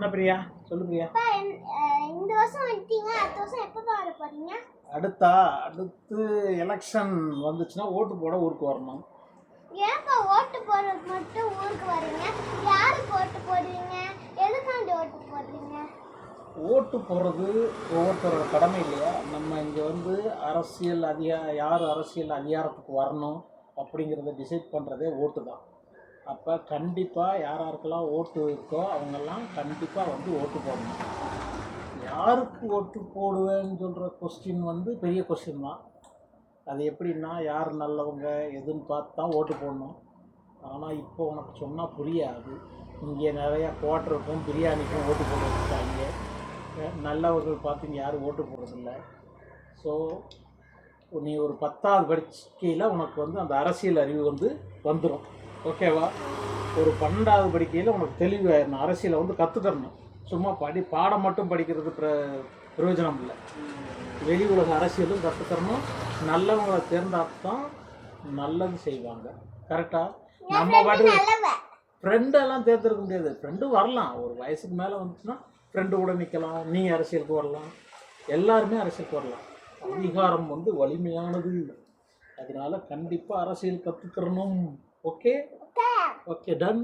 என்ன பிரியா சொல்லு பிரியா. இந்த வருஷம் வந்துட்டீங்க, அடுத்த வருஷம் எப்போ வர போறீங்க? அடுத்து எலெக்ஷன் வந்துச்சுன்னா ஓட்டு போட ஊருக்கு வரணும். ஏன்ப்பா ஓட்டு போடுறதுக்கு மட்டும் ஊருக்கு வரீங்க? யாருக்கு ஓட்டு போடுறீங்க? எதுக்காண்டி ஓட்டு போடுறீங்க? ஓட்டு போடுறது ஒவ்வொருத்தரோட கடமை இல்லையா? நம்ம இங்கே வந்து யார் அரசியல் அதிகாரத்துக்கு வரணும் அப்படிங்கிறத டிசைட் பண்ணுறதே ஓட்டு தான். அப்போ கண்டிப்பாக யாருக்கெல்லாம் ஓட்டு இருக்கோ அவங்கெல்லாம் கண்டிப்பாக வந்து ஓட்டு போடணும். யாருக்கு ஓட்டு போடுவேன்னு சொல்கிற கொஸ்டின் வந்து பெரிய கொஸ்டின் தான். அது எப்படின்னா யார் நல்லவங்க எதுன்னு பார்த்து தான் ஓட்டு போடணும். ஆனால் இப்போ உனக்கு சொன்னால் புரியாது. இங்கே நிறையா குவார்ட்டருக்கும் பிரியாணிக்கும் ஓட்டு போட வச்சுட்டாங்க. நல்லவர்கள் பார்த்து இங்கே யாரும் ஓட்டு போடுறதில்ல. ஸோ நீ ஒரு 10வது படிக்கையில் உனக்கு வந்து அந்த அரசியல் அறிவு வந்து வந்துடும். ஓகேவா? ஒரு 12வது படிக்கையில் உனக்கு தெளிவாயிடணும். அரசியலை வந்து கற்றுத்தரணும். சும்மா பாடம் மட்டும் படிக்கிறது பிரயோஜனம் இல்லை. வெளி உலக அரசியலும் கற்றுத்தரணும். நல்லவங்களை தேர்ந்தாத்தான் நல்லது செய்வாங்க. கரெக்டாக? நம்ம பாட்டு ஃப்ரெண்டெல்லாம் தேர்ந்தெடுக்க முடியாது. ஃப்ரெண்டு வரலாம், ஒரு வயசுக்கு மேலே வந்துச்சுன்னா ஃப்ரெண்டு கூட நிற்கலாம். நீ அரசியலுக்கு வரலாம், எல்லாருமே அரசியலுக்கு வரலாம். அதிகாரம் வந்து வலிமையானது. அதனால கண்டிப்பாக அரசியல் கற்றுத்தரணும். Okay okay done.